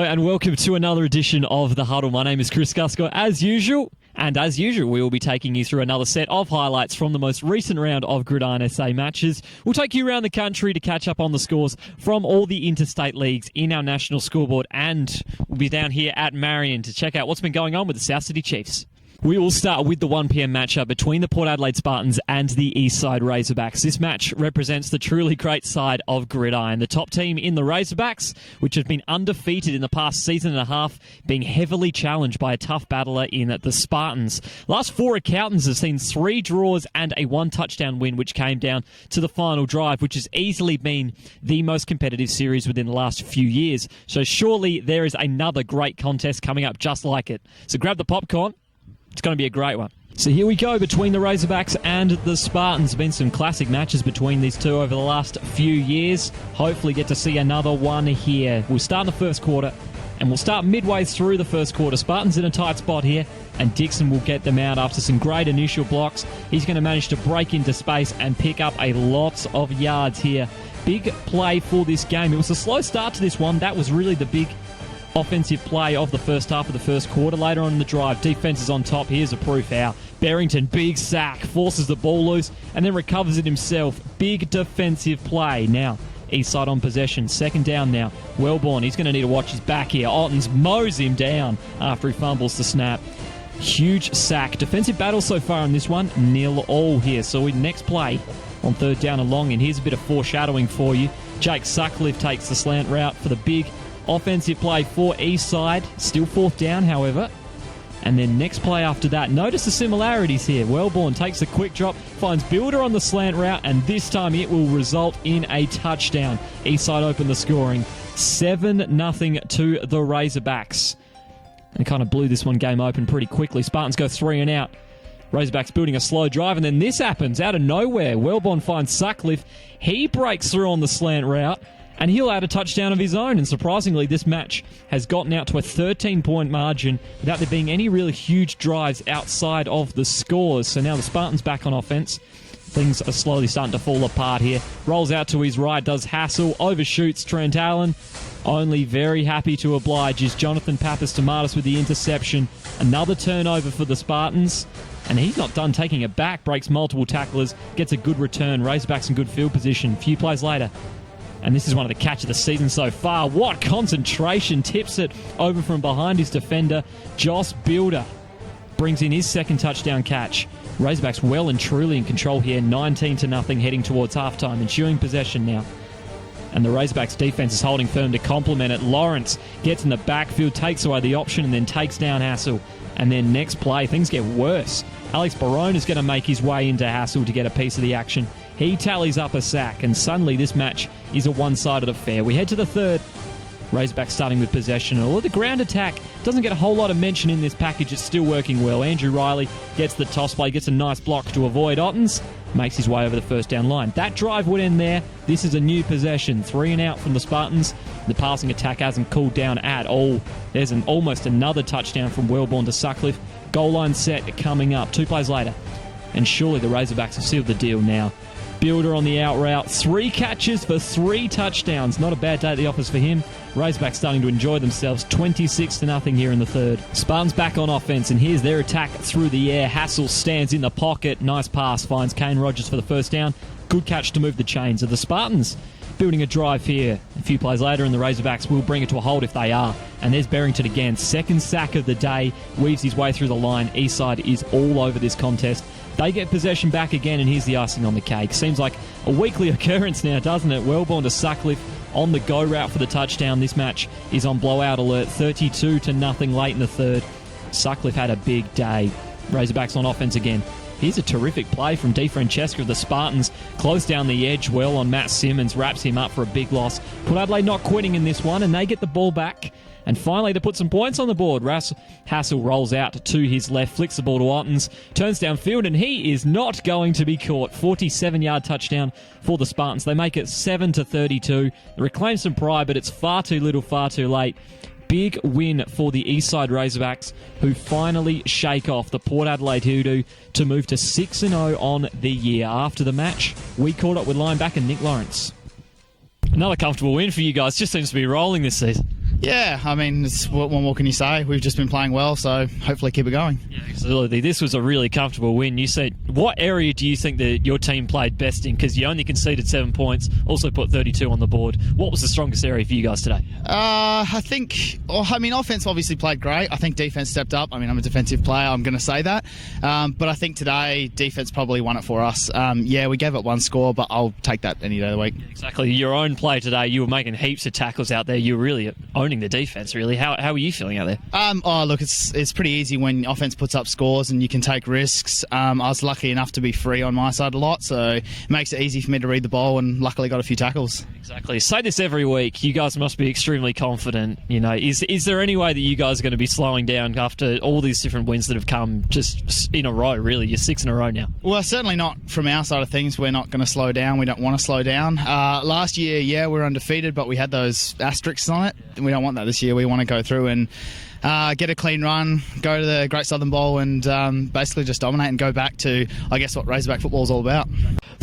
Hello and welcome to another edition of The Huddle. My name is Chris Guscott, as usual. And as usual, we will be taking you through another set of highlights from the most recent round of Gridiron SA matches. We'll take you around the country to catch up on the scores from all the interstate leagues in our national scoreboard. And we'll be down here at Marion to check out what's been going on with the South City Chiefs. We will start with the 1 p.m. matchup between the Port Adelaide Spartans and the Eastside Razorbacks. This match represents the truly great side of Gridiron. The top team in the Razorbacks, which have been undefeated in the past season and a half, being heavily challenged by a tough battler in the Spartans. Last four accountants have seen 3 draws and a 1 touchdown win, which came down to the final drive, which has easily been the most competitive series within the last few years. So surely there is another great contest coming up just like it. So grab the popcorn. It's going to be a great one. So here we go between the Razorbacks and the Spartans. Been some classic matches between these two over the last few years. Hopefully get to see another one here. We'll start in the first quarter, and we'll start midway through the first quarter. Spartans in a tight spot here, and Dixon will get them out after some great initial blocks. He's going to manage to break into space and pick up a lot of yards here. Big play for this game. It was a slow start to this one. That was really the big offensive play of the first half of the first quarter. Later on in the drive, defense is on top. Here's a proof how. Barrington, big sack, forces the ball loose, and then recovers it himself. Big defensive play. Now, Eastside on possession. Second down now. Wellborn, he's going to need to watch his back here. Ottens mows him down after he fumbles the snap. Huge sack. Defensive battle so far in this one. 0-0 here. So we next play on third down and long, and here's a bit of foreshadowing for you. Jake Sutcliffe takes the slant route for the big offensive play for Eastside. Still fourth down, however. And then next play after that. Notice the similarities here. Wellborn takes a quick drop, finds Builder on the slant route, and this time it will result in a touchdown. Eastside open the scoring. 7-0 to the Razorbacks. And kind of blew this one game open pretty quickly. Spartans go 3 and out. Razorbacks building a slow drive, and then this happens out of nowhere. Wellborn finds Sutcliffe. He breaks through on the slant route, and he'll add a touchdown of his own. And surprisingly, this match has gotten out to a 13-point margin without there being any really huge drives outside of the scores. So now the Spartans back on offense. Things are slowly starting to fall apart here. Rolls out to his right, does Hassel, overshoots Trent Allen. Only very happy to oblige is Jonathan Pappas-Tomatis with the interception. Another turnover for the Spartans. And he's not done taking it back. Breaks multiple tacklers, gets a good return. Razorbacks in good field position. A few plays later, and this is one of the catch of the season so far. What concentration. Tips it over from behind his defender. Joss Builder brings in his second touchdown catch. Razorbacks well and truly in control here. 19-0 heading towards halftime. Ensuing possession now. And the Razorbacks defense is holding firm to complement it. Lawrence gets in the backfield, takes away the option, and then takes down Hassel. And then next play, things get worse. Alex Barone is going to make his way into Hassel to get a piece of the action. He tallies up a sack, and suddenly this match is a one-sided affair. We head to the third. Razorbacks starting with possession. Although the ground attack doesn't get a whole lot of mention in this package, it's still working well. Andrew Riley gets the toss play, gets a nice block to avoid Ottens, makes his way over the first down line. That drive would end there. This is a new possession. 3 and out from the Spartans. The passing attack hasn't cooled down at all. There's almost another touchdown from Wellborn to Sutcliffe. Goal line set coming up. 2 plays later. And surely the Razorbacks have sealed the deal now. Builder on the out route. 3 catches for 3 touchdowns. Not a bad day at the office for him. Razorbacks starting to enjoy themselves. 26-0 here in the third. Spartans back on offense, and here's their attack through the air. Hassel stands in the pocket. Nice pass. Finds Kane Rogers for the first down. Good catch to move the chains. So the Spartans building a drive here. A few plays later, and the Razorbacks will bring it to a hold if they are. And there's Barrington again. Second sack of the day. Weaves his way through the line. Eastside is all over this contest. They get possession back again, and here's the icing on the cake. Seems like a weekly occurrence now, doesn't it? Wellborn to Sutcliffe on the go route for the touchdown. This match is on blowout alert. 32-0 late in the third. Sutcliffe had a big day. Razorbacks on offense again. Here's a terrific play from DeFrancesca of the Spartans. Close down the edge well on Matt Simmons. Wraps him up for a big loss. Port Adelaide not quitting in this one, and they get the ball back. And finally, to put some points on the board, Hassel rolls out to his left, flicks the ball to Ottens, turns downfield, and he is not going to be caught. 47-yard touchdown for the Spartans. They make it 7-32. They reclaim some pride, but it's far too little, far too late. Big win for the Eastside Razorbacks, who finally shake off the Port Adelaide Hoodoo to move to 6-0 on the year. After the match, we caught up with linebacker Nick Lawrence. Another comfortable win for you guys. Just seems to be rolling this season. Yeah, I mean, what more can you say? We've just been playing well, so hopefully keep it going. Yeah, absolutely. This was a really comfortable win. You said, what area do you think that your team played best in? Because you only conceded 7 points, also put 32 on the board. What was the strongest area for you guys today? Offense obviously played great. I think defense stepped up. I mean, I'm a defensive player, I'm going to say that. But I think today, defense probably won it for us. We gave up one score, but I'll take that any day of the week. Yeah, exactly. Your own play today, you were making heaps of tackles out there. You were really owning the defense, really. How are you feeling out there? It's pretty easy when offense puts up scores and you can take risks. I was lucky enough to be free on my side a lot, so it makes it easy for me to read the ball, and luckily got a few tackles. Exactly. Say this every week. You guys must be extremely confident. You know, is there any way that you guys are going to be slowing down after all these different wins that have come just in a row, really? You're 6 in a row now. Well, certainly not from our side of things. We're not going to slow down. We don't want to slow down. Last year, we were undefeated, but we had those asterisks on it. We don't want that this year. We want to go through and get a clean run, go to the Great Southern Bowl, and basically just dominate and go back to, I guess, what Razorback football is all about.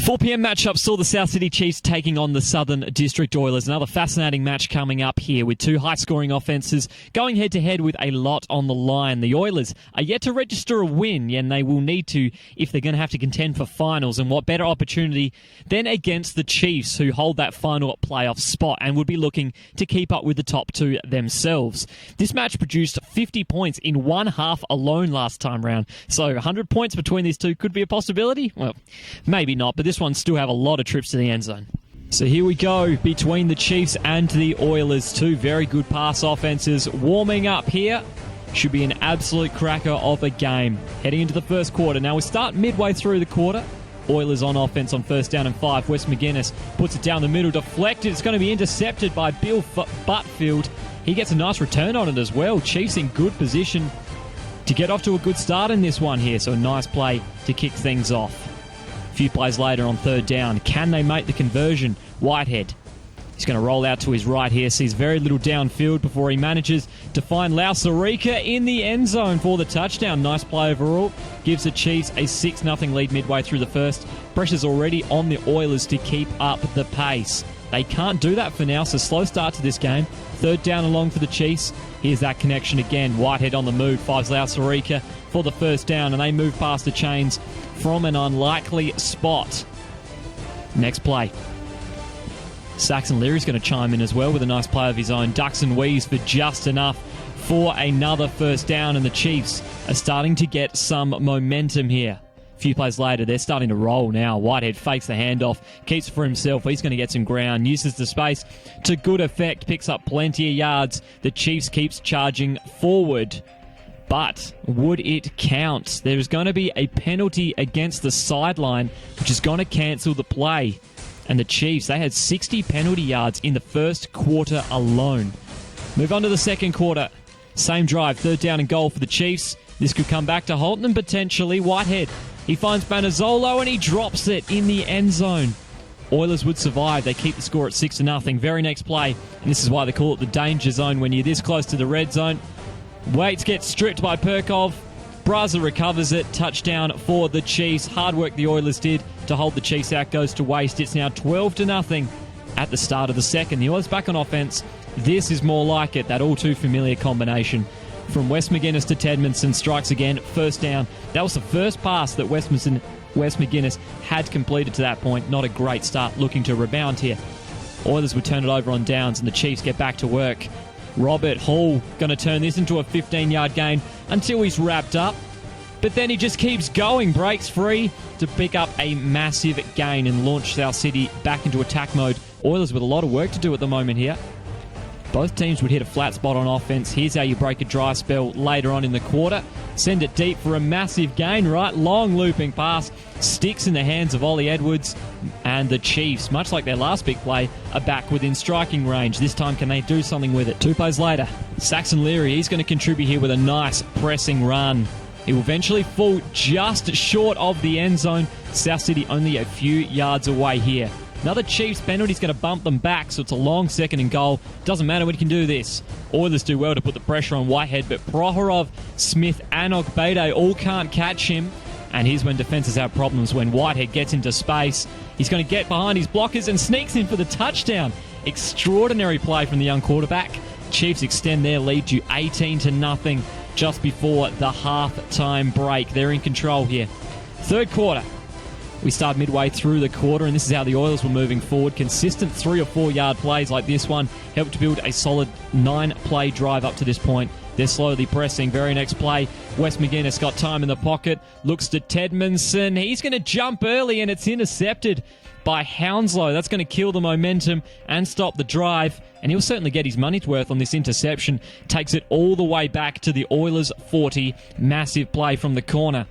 4 p.m. matchup saw the South Sydney Chiefs taking on the Southern District Oilers. Another fascinating match coming up here with two high-scoring offences going head-to-head with a lot on the line. The Oilers are yet to register a win, and they will need to if they're going to have to contend for finals. And what better opportunity than against the Chiefs, who hold that final playoff spot and would be looking to keep up with the top two themselves. This match produced 50 points in one half alone last time round. So 100 points between these two could be a possibility? Well, maybe not, but this one still have a lot of trips to the end zone. So here we go between the Chiefs and the Oilers. Two very good pass offenses warming up here. Should be an absolute cracker of a game. Heading into the first quarter. Now we start midway through the quarter. Oilers on offense on 1st down and 5. Wes McGuinness puts it down the middle, deflected. It's going to be intercepted by Bill Butfield. He gets a nice return on it as well. Chiefs in good position to get off to a good start in this one here. So a nice play to kick things off. A few plays later on 3rd down. Can they make the conversion? Whitehead. He's going to roll out to his right here. Sees very little downfield before he manages to find Lausarica in the end zone for the touchdown. Nice play overall. Gives the Chiefs a 6-0 lead midway through the first. Pressure's already on the Oilers to keep up the pace. They can't do that for now, so slow start to this game. 3rd down along for the Chiefs. Here's that connection again. Whitehead on the move. Finds Lausarica for the 1st down, and they move past the chains from an unlikely spot. Next play. Saxon Leary's going to chime in as well with a nice play of his own. Ducks and weaves for just enough for another 1st down, and the Chiefs are starting to get some momentum here. A few plays later, they're starting to roll now. Whitehead fakes the handoff, keeps it for himself. He's going to get some ground, uses the space to good effect, picks up plenty of yards. The Chiefs keeps charging forward. But would it count? There's going to be a penalty against the sideline, which is going to cancel the play. And the Chiefs, they had 60 penalty yards in the first quarter alone. Move on to the second quarter. Same drive, 3rd down and goal for the Chiefs. This could come back to haunt them potentially. Whitehead, he finds Banazzolo and he drops it in the end zone. Oilers would survive. They keep the score at 6-0. Very next play, and this is why they call it the danger zone when you're this close to the red zone. Waits gets stripped by Perkov. Braza recovers it. Touchdown for the Chiefs. Hard work the Oilers did to hold the Chiefs out goes to waste. It's now 12-0 at the start of the second. The Oilers back on offense. This is more like it, that all too familiar combination. From Wes McGuinness to Tedmondson, strikes again, 1st down. That was the first pass that Wes McGuinness had completed to that point. Not a great start, looking to rebound here. Oilers would turn it over on downs and the Chiefs get back to work. Robert Hall going to turn this into a 15-yard gain until he's wrapped up. But then he just keeps going, breaks free to pick up a massive gain and launch South City back into attack mode. Oilers with a lot of work to do at the moment here. Both teams would hit a flat spot on offense. Here's how you break a dry spell later on in the quarter. Send it deep for a massive gain, right? Long looping pass. Sticks in the hands of Ollie Edwards. And the Chiefs, much like their last big play, are back within striking range. This time, can they do something with it? 2 plays later, Saxon Leary, he's going to contribute here with a nice pressing run. He will eventually fall just short of the end zone. South City only a few yards away here. Another Chiefs penalty is going to bump them back, so it's a long 2nd and goal. Doesn't matter when you can do this. Oilers do well to put the pressure on Whitehead, but Prohorov, Smith, and Ogbede all can't catch him. And here's when defenses have problems, when Whitehead gets into space. He's going to get behind his blockers and sneaks in for the touchdown. Extraordinary play from the young quarterback. Chiefs extend their lead to 18-0 just before the half-time break. They're in control here. Third quarter. We start midway through the quarter, and this is how the Oilers were moving forward. Consistent 3 or 4 yard plays like this one helped to build a solid 9-play drive up to this point. They're slowly pressing. Very next play, Wes McGuinness got time in the pocket, looks to Tedmanson. He's going to jump early, and it's intercepted by Hounslow. That's going to kill the momentum and stop the drive, and he'll certainly get his money's worth on this interception. Takes it all the way back to the Oilers 40. Massive play from the corner.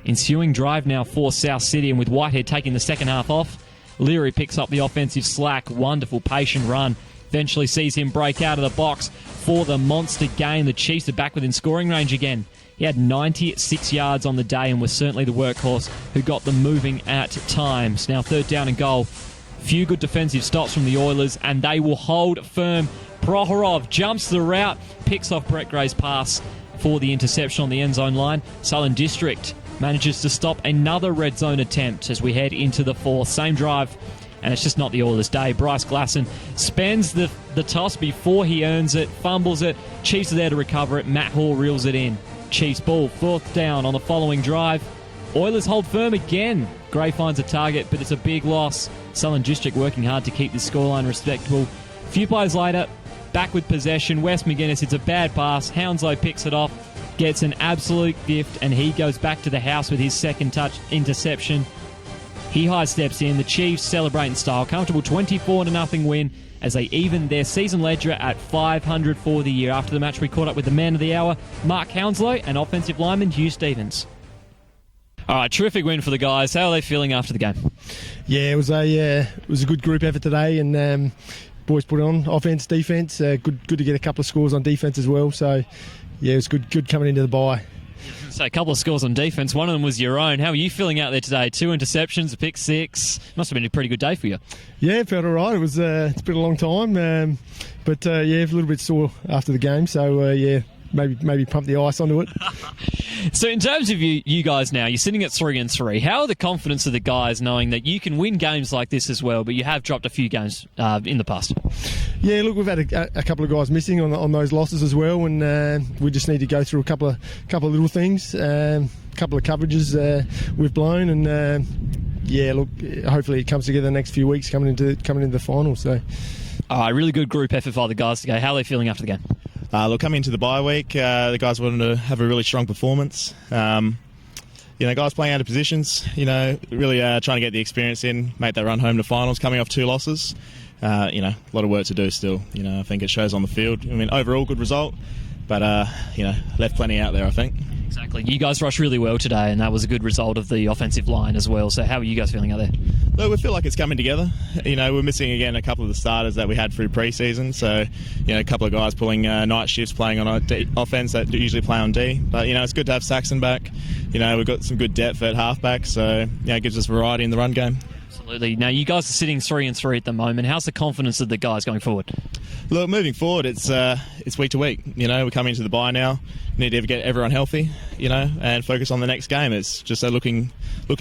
Ensuing drive now for South City, and with Whitehead taking the second half off, Leary picks up the offensive slack. Wonderful patient run. Eventually sees him break out of the box for the monster gain. The Chiefs are back within scoring range again. He had 96 yards on the day and was certainly the workhorse who got them moving at times. Now third down and goal. Few good defensive stops from the Oilers, and they will hold firm. Prohorov jumps the route, picks off Brett Gray's pass for the interception on the end zone line. Southern District manages to stop another red zone attempt as we head into the fourth. Same drive, and it's just not the Oilers' day. Bryce Glasson spends the toss before he earns it, fumbles it. Chiefs are there to recover it. Matt Hall reels it in. Chiefs ball, fourth down on the following drive. Oilers hold firm again. Gray finds a target, but it's a big loss. Southern District working hard to keep this scoreline respectable. A few plays later, back with possession. Wes McGuinness, it's a bad pass. Hounslow picks it off, gets an absolute gift, and he goes back to the house with his second touch interception. He high steps in. The Chiefs celebrate in style. Comfortable 24-0 win as they even their season ledger at 500 for the year. After the match, we caught up with the man of the hour, Mark Hounslow, and offensive lineman Hugh Stevens. All right, terrific win for the guys. How are they feeling after the game? Yeah, it was a good group effort today, and boys put it on offense, defense. Good to get a couple of scores on defense as well. So yeah, it was good coming into the bye. So a couple of scores on defense. One of them was your own. How are you feeling out there today? 2 interceptions, a pick 6. Must have been a pretty good day for you. Yeah, it felt all right. It was it's been a long time, but yeah, a little bit sore after the game. So yeah, maybe pump the ice onto it. So in terms of you guys now, you're sitting at 3-3. How are the confidence of the guys knowing that you can win games like this as well, but you have dropped a few games in the past? Yeah, look, we've had a couple of guys missing on those losses as well, and we just need to go through a couple of little things, couple of coverages we've blown, and yeah, look, hopefully it comes together the next few weeks coming into the final. So, really good group effort by the guys today. How are they feeling after the game? Look, coming into the bye week, the guys wanted to have a really strong performance. Guys playing out of positions, really trying to get the experience in, make that run home to finals, coming off 2 losses. A lot of work to do still. I think it shows on the field. I mean, overall, good result, but, left plenty out there, I think. Exactly. You guys rushed really well today, and that was a good result of the offensive line as well. So how are you guys feeling out there? Look, we feel like it's coming together. We're missing, again, a couple of the starters that we had through pre-season. So, a couple of guys pulling night shifts, playing on offense that usually play on D. But, it's good to have Saxon back. We've got some good depth at halfback, so, it gives us variety in the run game. Absolutely. Now, you guys are sitting 3-3 at the moment. How's the confidence of the guys going forward? Look, moving forward, it's week to week. We're coming into the bye now. Need to get everyone healthy, and focus on the next game. It's just looking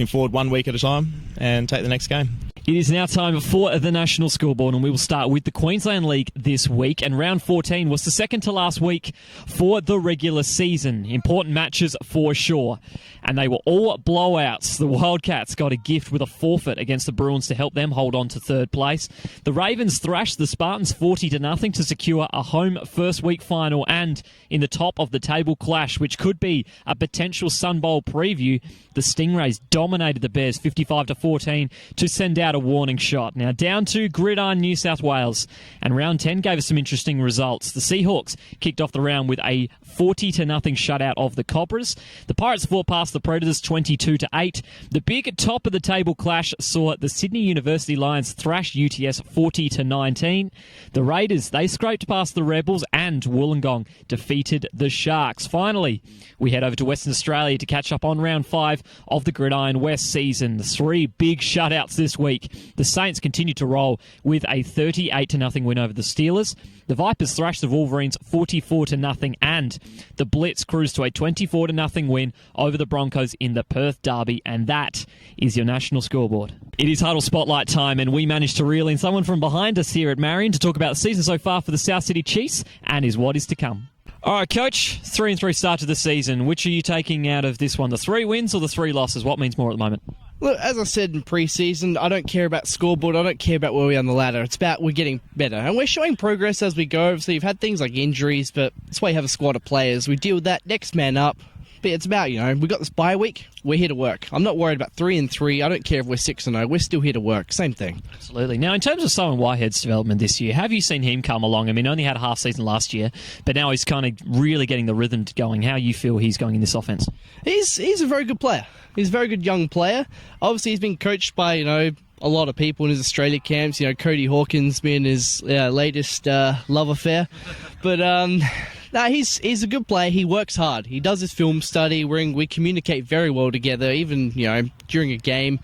forward 1 week at a time and take the next game. It is now time for the National Scoreboard, and we will start with the Queensland League this week. And round 14 was the second to last week for the regular season. Important matches for sure. And they were all blowouts. The Wildcats got a gift with a forfeit against the Bruins to help them hold on to third place. The Ravens thrashed the Spartans 40-0 to secure a home first week final, and in the top of the table clash, which could be a potential Sun Bowl preview, the Stingrays dominated the Bears 55-14 to send out a warning shot. Now down to Gridiron, New South Wales, and round 10 gave us some interesting results. The Seahawks kicked off the round with a 40-0 shutout of the Cobras. The Pirates fought past the Predators 22-8. The big top of the table clash saw the Sydney University Lions thrash UTS 40-19. The Raiders, they scraped past the Rebels, and Wollongong defeated the Sharks. Finally, we head over to Western Australia to catch up on round 5 of the Gridiron West season. The 3 big shutouts this week week. The Saints continue to roll with a 38-0 win over the Steelers. The Vipers thrashed the Wolverines 44-0, and the Blitz cruised to a 24-0 win over the Broncos in the Perth Derby, and that is your national scoreboard. It is Huddle Spotlight time, and we managed to reel in someone from behind us here at Marion to talk about the season so far for the South Sydney Chiefs and is what is to come. All right, Coach, 3-3 start to the season. Which are you taking out of this one, the 3 wins or the 3 losses? What means more at the moment? Look, as I said in pre-season, I don't care about scoreboard. I don't care about where we are on the ladder. It's about we're getting better. And we're showing progress as we go. So you've had things like injuries, but that's why you have a squad of players. We deal with that. Next man up. But it's about, we've got this bye week. We're here to work. I'm not worried about 3-3. I don't care if we're 6-0. We're still here to work. Same thing. Absolutely. Now, in terms of Simon Whitehead's development this year, have you seen him come along? I mean, only had a half season last year, but now he's kind of really getting the rhythm going. How you feel he's going in this offense? He's a very good player. He's a very good young player. Obviously, he's been coached by, a lot of people in his Australia camps. Cody Hawkins being his latest love affair. But no, he's a good player. He works hard. He does his film study. We communicate very well together, even during a game.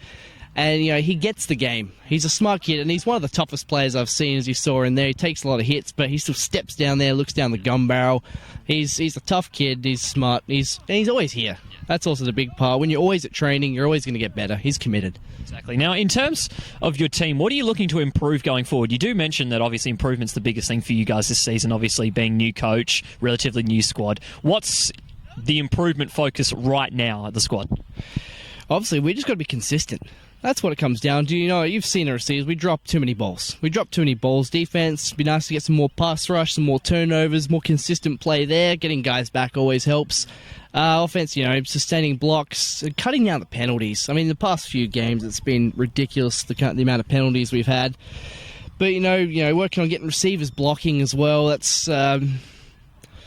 And he gets the game. He's a smart kid, and he's one of the toughest players I've seen, as you saw in there. He takes a lot of hits, but he still steps down there, looks down the gun barrel. He's a tough kid. He's smart. He's always here. That's also the big part. When you're always at training, you're always going to get better. He's committed. Exactly. Now, in terms of your team, what are you looking to improve going forward? You do mention that obviously improvement's the biggest thing for you guys this season, obviously being new coach, relatively new squad. What's the improvement focus right now at the squad? Obviously, we just got to be consistent. That's what it comes down to. You've seen our season. We drop too many balls. Defense, be nice to get some more pass rush, some more turnovers, more consistent play there. Getting guys back always helps. Offense, sustaining blocks, cutting down the penalties. I mean, the past few games, it's been ridiculous, the amount of penalties we've had. But, working on getting receivers blocking as well. That's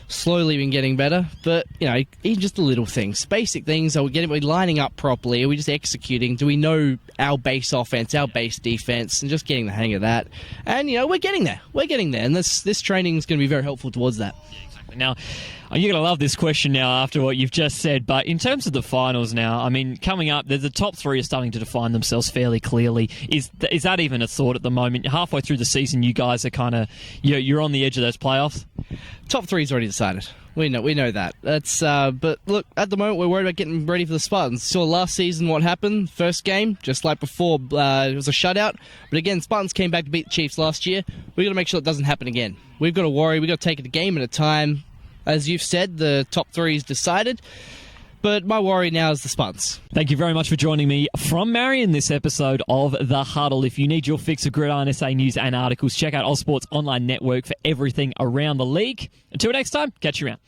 slowly been getting better. But, even just the little things. Basic things. Are we lining up properly? Are we just executing? Do we know our base offense, our base defense? And just getting the hang of that. And, we're getting there. And this training is going to be very helpful towards that. Now, you're going to love this question now after what you've just said, but in terms of the finals now, I mean, coming up, the top 3 are starting to define themselves fairly clearly. Is that even a thought at the moment? Halfway through the season, you guys are kind of, you're on the edge of those playoffs? Top 3 is already decided. We know that. That's but look, at the moment, we're worried about getting ready for the Spartans. Saw last season what happened. First game, just like before, it was a shutout. But again, Spartans came back to beat the Chiefs last year. We've got to make sure it doesn't happen again. We've got to worry. We've got to take it a game at a time. As you've said, the top 3 is decided. But my worry now is the Spartans. Thank you very much for joining me from Marion this episode of The Huddle. If you need your fix of Gridiron SA news and articles, check out Ozsport's online network for everything around the league. Until next time, catch you around.